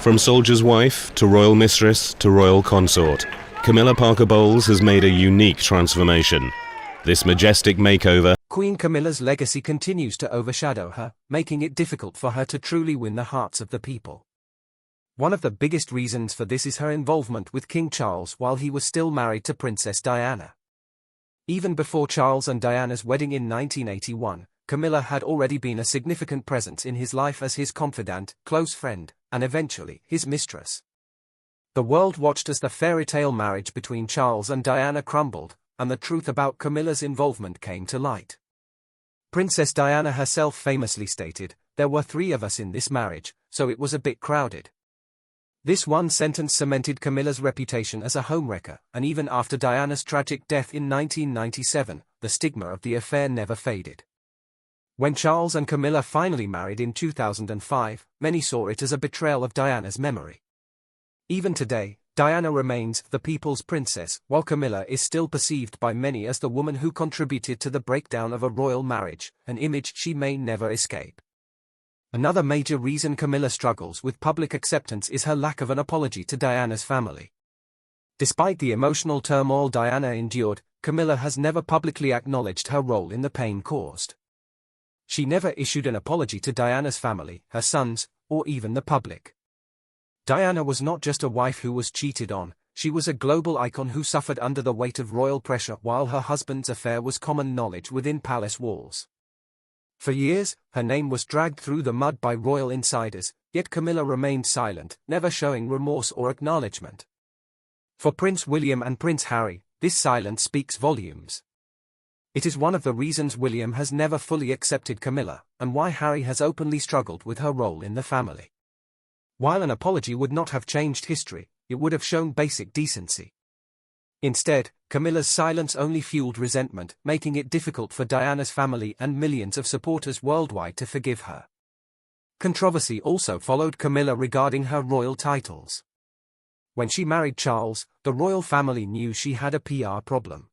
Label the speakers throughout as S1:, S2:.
S1: From soldier's wife to royal mistress to royal consort, Camilla Parker Bowles has made a unique transformation. This majestic makeover.
S2: Queen Camilla's legacy continues to overshadow her, making it difficult for her to truly win the hearts of the people. One of the biggest reasons for this is her involvement with King Charles while he was still married to Princess Diana. Even before Charles and Diana's wedding in 1981, Camilla had already been a significant presence in his life as his confidant, close friend, and eventually his mistress. The world watched as the fairy tale marriage between Charles and Diana crumbled, and the truth about Camilla's involvement came to light. Princess Diana herself famously stated, "There were 3 of us in this marriage, so it was a bit crowded." This one sentence cemented Camilla's reputation as a homewrecker, and even after Diana's tragic death in 1997, the stigma of the affair never faded. When Charles and Camilla finally married in 2005, many saw it as a betrayal of Diana's memory. Even today, Diana remains the people's princess, while Camilla is still perceived by many as the woman who contributed to the breakdown of a royal marriage, an image she may never escape. Another major reason Camilla struggles with public acceptance is her lack of an apology to Diana's family. Despite the emotional turmoil Diana endured, Camilla has never publicly acknowledged her role in the pain caused. She never issued an apology to Diana's family, her sons, or even the public. Diana was not just a wife who was cheated on, she was a global icon who suffered under the weight of royal pressure while her husband's affair was common knowledge within palace walls. For years, her name was dragged through the mud by royal insiders, yet Camilla remained silent, never showing remorse or acknowledgement. For Prince William and Prince Harry, this silence speaks volumes. It is one of the reasons William has never fully accepted Camilla, and why Harry has openly struggled with her role in the family. While an apology would not have changed history, it would have shown basic decency. Instead, Camilla's silence only fueled resentment, making it difficult for Diana's family and millions of supporters worldwide to forgive her. Controversy also followed Camilla regarding her royal titles. When she married Charles, the royal family knew she had a PR problem.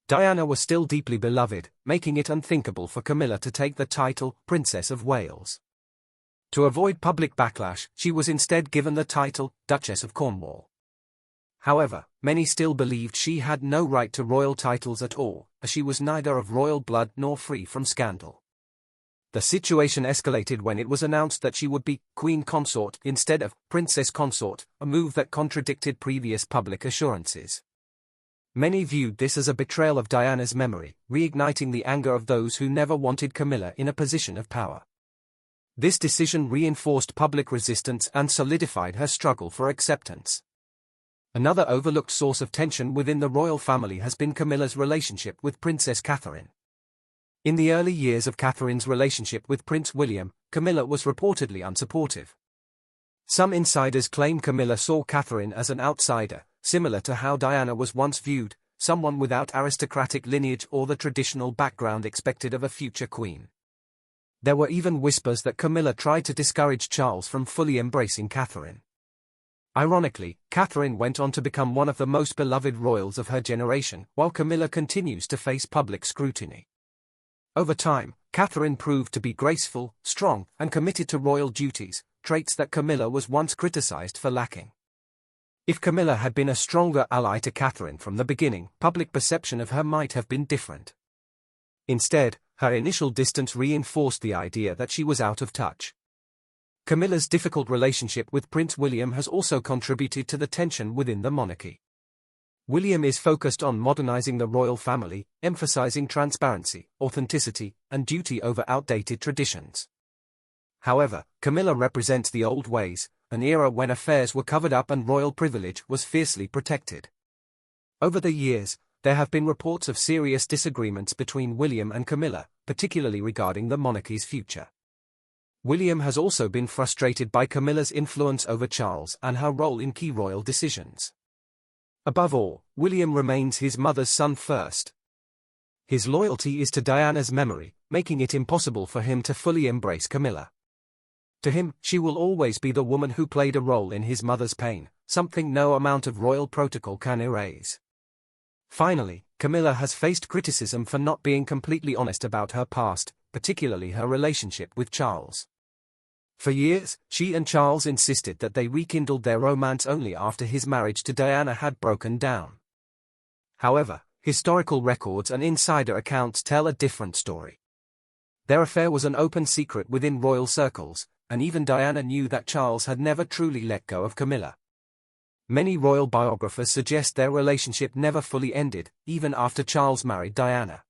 S2: Diana was still deeply beloved, making it unthinkable for Camilla to take the title Princess of Wales. To avoid public backlash, she was instead given the title Duchess of Cornwall. However, many still believed she had no right to royal titles at all, as she was neither of royal blood nor free from scandal. The situation escalated when it was announced that she would be Queen Consort instead of Princess Consort, a move that contradicted previous public assurances. Many viewed this as a betrayal of Diana's memory, reigniting the anger of those who never wanted Camilla in a position of power. This decision reinforced public resistance and solidified her struggle for acceptance. Another overlooked source of tension within the royal family has been Camilla's relationship with Princess Catherine. In the early years of Catherine's relationship with Prince William, Camilla was reportedly unsupportive. Some insiders claim Camilla saw Catherine as an outsider, similar to how Diana was once viewed, someone without aristocratic lineage or the traditional background expected of a future queen. There were even whispers that Camilla tried to discourage Charles from fully embracing Catherine. Ironically, Catherine went on to become one of the most beloved royals of her generation, while Camilla continues to face public scrutiny. Over time, Catherine proved to be graceful, strong, and committed to royal duties, traits that Camilla was once criticized for lacking. If Camilla had been a stronger ally to Catherine from the beginning, public perception of her might have been different. Instead, her initial distance reinforced the idea that she was out of touch. Camilla's difficult relationship with Prince William has also contributed to the tension within the monarchy. William is focused on modernizing the royal family, emphasizing transparency, authenticity, and duty over outdated traditions. However, Camilla represents the old ways, an era when affairs were covered up and royal privilege was fiercely protected. Over the years, there have been reports of serious disagreements between William and Camilla, particularly regarding the monarchy's future. William has also been frustrated by Camilla's influence over Charles and her role in key royal decisions. Above all, William remains his mother's son first. His loyalty is to Diana's memory, making it impossible for him to fully embrace Camilla. To him, she will always be the woman who played a role in his mother's pain, something no amount of royal protocol can erase. Finally, Camilla has faced criticism for not being completely honest about her past, particularly her relationship with Charles. For years, she and Charles insisted that they rekindled their romance only after his marriage to Diana had broken down. However, historical records and insider accounts tell a different story. Their affair was an open secret within royal circles, and even Diana knew that Charles had never truly let go of Camilla. Many royal biographers suggest their relationship never fully ended, even after Charles married Diana.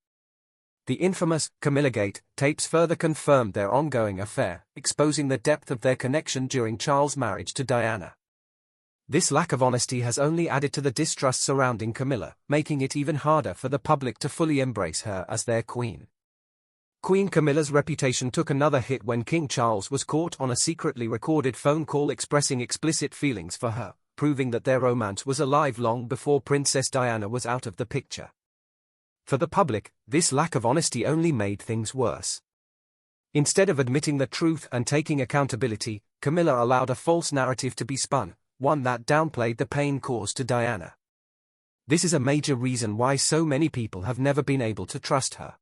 S2: The infamous Camillagate tapes further confirmed their ongoing affair, exposing the depth of their connection during Charles' marriage to Diana. This lack of honesty has only added to the distrust surrounding Camilla, making it even harder for the public to fully embrace her as their queen. Queen Camilla's reputation took another hit when King Charles was caught on a secretly recorded phone call expressing explicit feelings for her, proving that their romance was alive long before Princess Diana was out of the picture. For the public, this lack of honesty only made things worse. Instead of admitting the truth and taking accountability, Camilla allowed a false narrative to be spun, one that downplayed the pain caused to Diana. This is a major reason why so many people have never been able to trust her.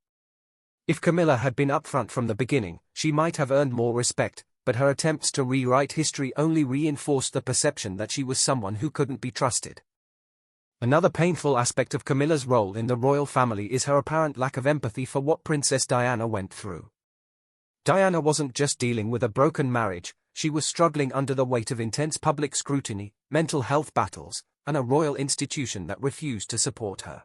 S2: If Camilla had been upfront from the beginning, she might have earned more respect, but her attempts to rewrite history only reinforced the perception that she was someone who couldn't be trusted. Another painful aspect of Camilla's role in the royal family is her apparent lack of empathy for what Princess Diana went through. Diana wasn't just dealing with a broken marriage, she was struggling under the weight of intense public scrutiny, mental health battles, and a royal institution that refused to support her.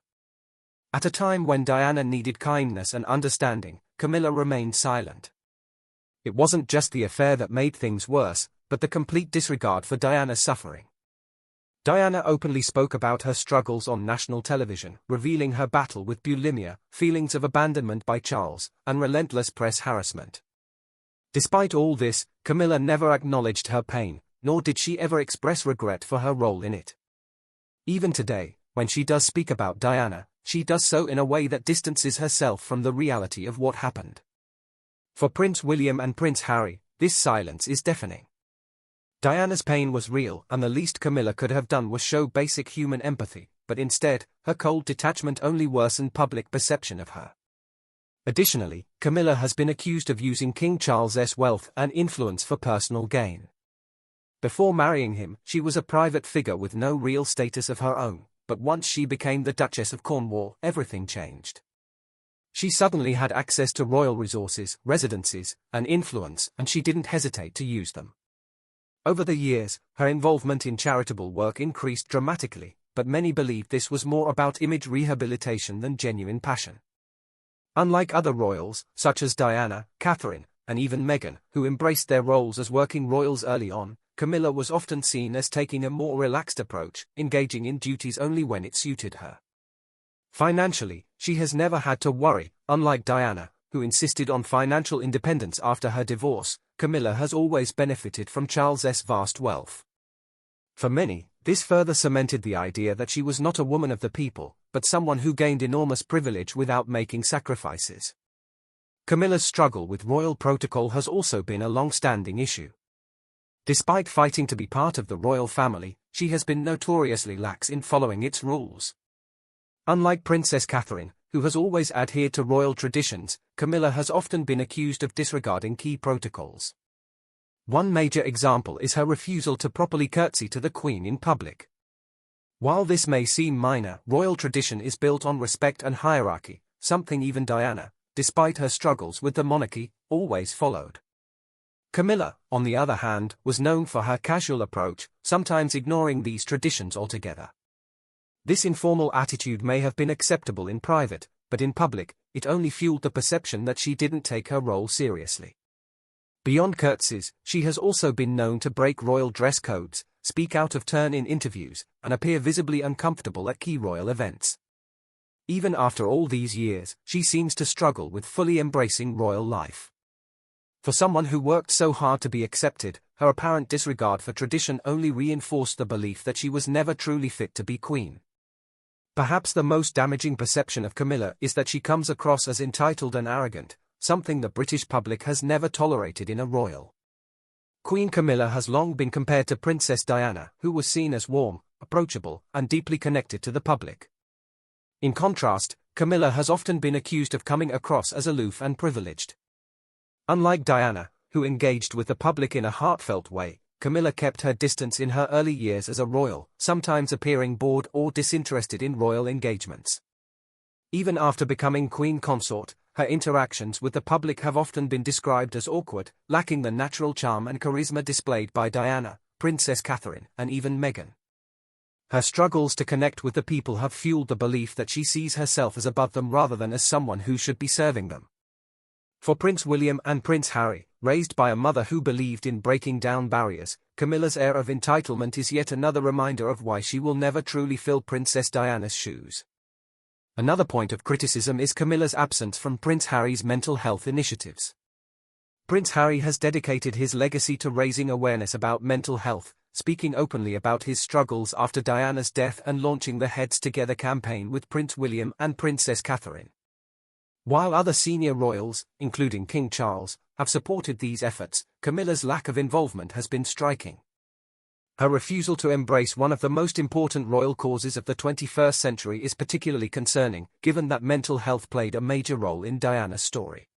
S2: At a time when Diana needed kindness and understanding, Camilla remained silent. It wasn't just the affair that made things worse, but the complete disregard for Diana's suffering. Diana openly spoke about her struggles on national television, revealing her battle with bulimia, feelings of abandonment by Charles, and relentless press harassment. Despite all this, Camilla never acknowledged her pain, nor did she ever express regret for her role in it. Even today, when she does speak about Diana, she does so in a way that distances herself from the reality of what happened. For Prince William and Prince Harry, this silence is deafening. Diana's pain was real, and the least Camilla could have done was show basic human empathy, but instead, her cold detachment only worsened public perception of her. Additionally, Camilla has been accused of using King Charles's wealth and influence for personal gain. Before marrying him, she was a private figure with no real status of her own, but once she became the Duchess of Cornwall, everything changed. She suddenly had access to royal resources, residencies, and influence, and she didn't hesitate to use them. Over the years, her involvement in charitable work increased dramatically, but many believed this was more about image rehabilitation than genuine passion. Unlike other royals, such as Diana, Catherine, and even Meghan, who embraced their roles as working royals early on, Camilla was often seen as taking a more relaxed approach, engaging in duties only when it suited her. Financially, she has never had to worry, unlike Diana, who insisted on financial independence after her divorce. Camilla has always benefited from Charles's vast wealth. For many, this further cemented the idea that she was not a woman of the people, but someone who gained enormous privilege without making sacrifices. Camilla's struggle with royal protocol has also been a long-standing issue. Despite fighting to be part of the royal family, she has been notoriously lax in following its rules. Unlike Princess Catherine, who has always adhered to royal traditions, Camilla has often been accused of disregarding key protocols. One major example is her refusal to properly curtsy to the Queen in public. While this may seem minor, royal tradition is built on respect and hierarchy, something even Diana, despite her struggles with the monarchy, always followed. Camilla, on the other hand, was known for her casual approach, sometimes ignoring these traditions altogether. This informal attitude may have been acceptable in private, but in public, it only fueled the perception that she didn't take her role seriously. Beyond curtsies, she has also been known to break royal dress codes, speak out of turn in interviews, and appear visibly uncomfortable at key royal events. Even after all these years, she seems to struggle with fully embracing royal life. For someone who worked so hard to be accepted, her apparent disregard for tradition only reinforced the belief that she was never truly fit to be queen. Perhaps the most damaging perception of Camilla is that she comes across as entitled and arrogant, something the British public has never tolerated in a royal. Queen Camilla has long been compared to Princess Diana, who was seen as warm, approachable, and deeply connected to the public. In contrast, Camilla has often been accused of coming across as aloof and privileged. Unlike Diana, who engaged with the public in a heartfelt way, Camilla kept her distance in her early years as a royal, sometimes appearing bored or disinterested in royal engagements. Even after becoming queen consort, her interactions with the public have often been described as awkward, lacking the natural charm and charisma displayed by Diana, Princess Catherine, and even Meghan. Her struggles to connect with the people have fueled the belief that she sees herself as above them rather than as someone who should be serving them. For Prince William and Prince Harry, raised by a mother who believed in breaking down barriers, Camilla's air of entitlement is yet another reminder of why she will never truly fill Princess Diana's shoes. Another point of criticism is Camilla's absence from Prince Harry's mental health initiatives. Prince Harry has dedicated his legacy to raising awareness about mental health, speaking openly about his struggles after Diana's death and launching the Heads Together campaign with Prince William and Princess Catherine. While other senior royals, including King Charles, have supported these efforts, Camilla's lack of involvement has been striking. Her refusal to embrace one of the most important royal causes of the 21st century is particularly concerning, given that mental health played a major role in Diana's story.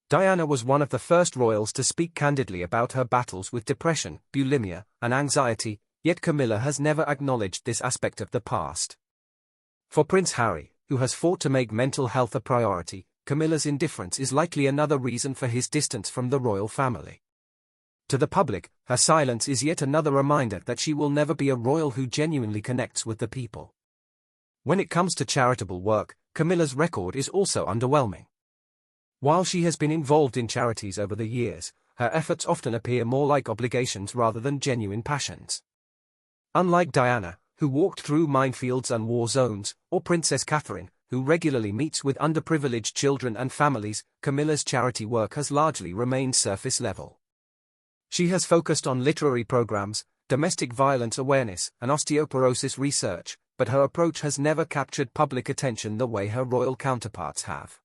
S2: Diana was one of the first royals to speak candidly about her battles with depression, bulimia, and anxiety, yet Camilla has never acknowledged this aspect of the past. For Prince Harry, who has fought to make mental health a priority, Camilla's indifference is likely another reason for his distance from the royal family. To the public, her silence is yet another reminder that she will never be a royal who genuinely connects with the people. When it comes to charitable work, Camilla's record is also underwhelming. While she has been involved in charities over the years, her efforts often appear more like obligations rather than genuine passions. Unlike Diana, who walked through minefields and war zones, or Princess Catherine, who regularly meets with underprivileged children and families, Camilla's charity work has largely remained surface level. She has focused on literary programs, domestic violence awareness, and osteoporosis research, but her approach has never captured public attention the way her royal counterparts have.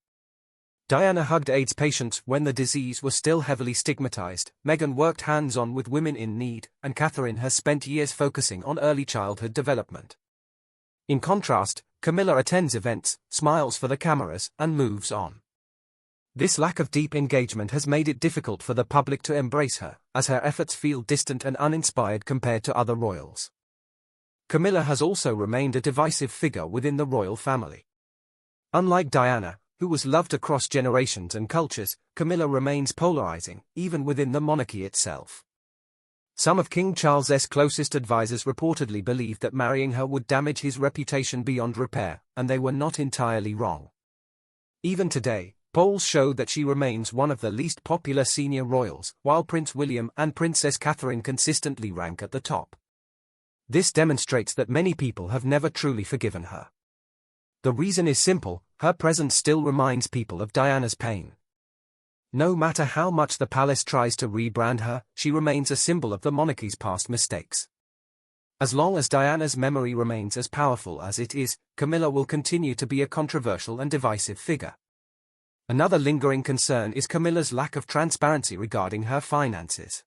S2: Diana hugged AIDS patients when the disease was still heavily stigmatized, Meghan worked hands-on with women in need, and Catherine has spent years focusing on early childhood development. In contrast, Camilla attends events, smiles for the cameras, and moves on. This lack of deep engagement has made it difficult for the public to embrace her, as her efforts feel distant and uninspired compared to other royals. Camilla has also remained a divisive figure within the royal family. Unlike Diana, who was loved across generations and cultures, Camilla remains polarizing, even within the monarchy itself. Some of King Charles's closest advisors reportedly believed that marrying her would damage his reputation beyond repair, and they were not entirely wrong. Even today, polls show that she remains one of the least popular senior royals, while Prince William and Princess Catherine consistently rank at the top. This demonstrates that many people have never truly forgiven her. The reason is simple: her presence still reminds people of Diana's pain. No matter how much the palace tries to rebrand her, she remains a symbol of the monarchy's past mistakes. As long as Diana's memory remains as powerful as it is, Camilla will continue to be a controversial and divisive figure. Another lingering concern is Camilla's lack of transparency regarding her finances.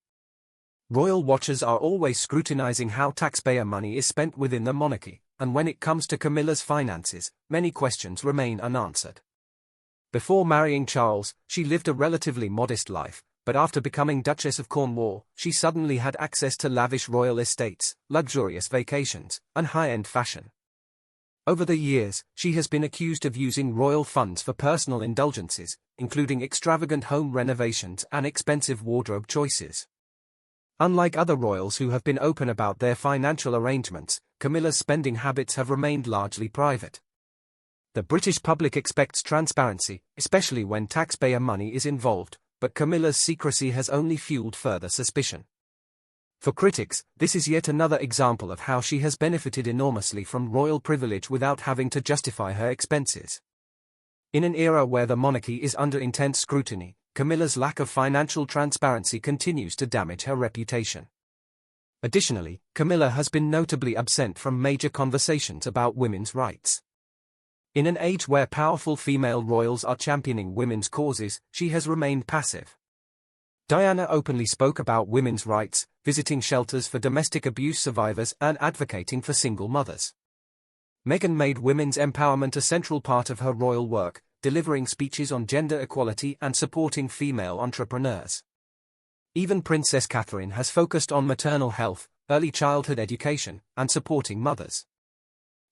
S2: Royal watchers are always scrutinizing how taxpayer money is spent within the monarchy, and when it comes to Camilla's finances, many questions remain unanswered. Before marrying Charles, she lived a relatively modest life, but after becoming Duchess of Cornwall, she suddenly had access to lavish royal estates, luxurious vacations, and high-end fashion. Over the years, she has been accused of using royal funds for personal indulgences, including extravagant home renovations and expensive wardrobe choices. Unlike other royals who have been open about their financial arrangements, Camilla's spending habits have remained largely private. The British public expects transparency, especially when taxpayer money is involved, but Camilla's secrecy has only fueled further suspicion. For critics, this is yet another example of how she has benefited enormously from royal privilege without having to justify her expenses. In an era where the monarchy is under intense scrutiny, Camilla's lack of financial transparency continues to damage her reputation. Additionally, Camilla has been notably absent from major conversations about women's rights. In an age where powerful female royals are championing women's causes, she has remained passive. Diana openly spoke about women's rights, visiting shelters for domestic abuse survivors and advocating for single mothers. Meghan made women's empowerment a central part of her royal work, delivering speeches on gender equality and supporting female entrepreneurs. Even Princess Catherine has focused on maternal health, early childhood education, and supporting mothers.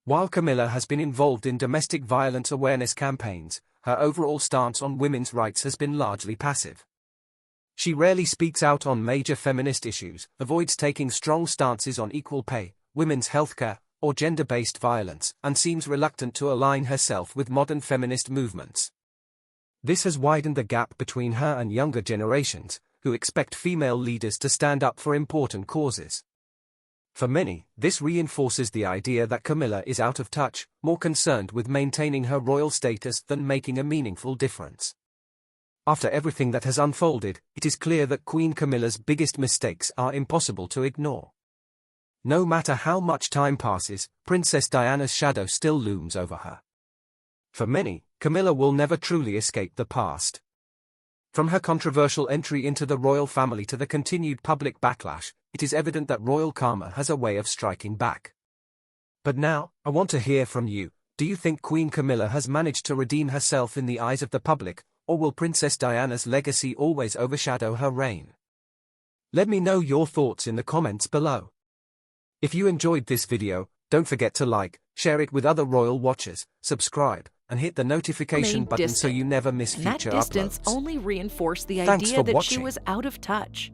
S2: While Camilla has been involved in domestic violence awareness campaigns, her overall stance on women's rights has been largely passive. She rarely speaks out on major feminist issues, avoids taking strong stances on equal pay, women's healthcare, or gender-based violence, and seems reluctant to align herself with modern feminist movements. This has widened the gap between her and younger generations, who expect female leaders to stand up for important causes. For many, this reinforces the idea that Camilla is out of touch, more concerned with maintaining her royal status than making a meaningful difference. After everything that has unfolded, it is clear that Queen Camilla's biggest mistakes are impossible to ignore. No matter how much time passes, Princess Diana's shadow still looms over her. For many, Camilla will never truly escape the past. From her controversial entry into the royal family to the continued public backlash, it is evident that royal karma has a way of striking back. But now, I want to hear from you. Do you think Queen Camilla has managed to redeem herself in the eyes of the public, or will Princess Diana's legacy always overshadow her reign? Let me know your thoughts in the comments below. If you enjoyed this video, don't forget to like, share it with other royal watchers, subscribe, and hit the notification button so you never miss future uploads.
S3: That distance only reinforced the idea that she was out of touch.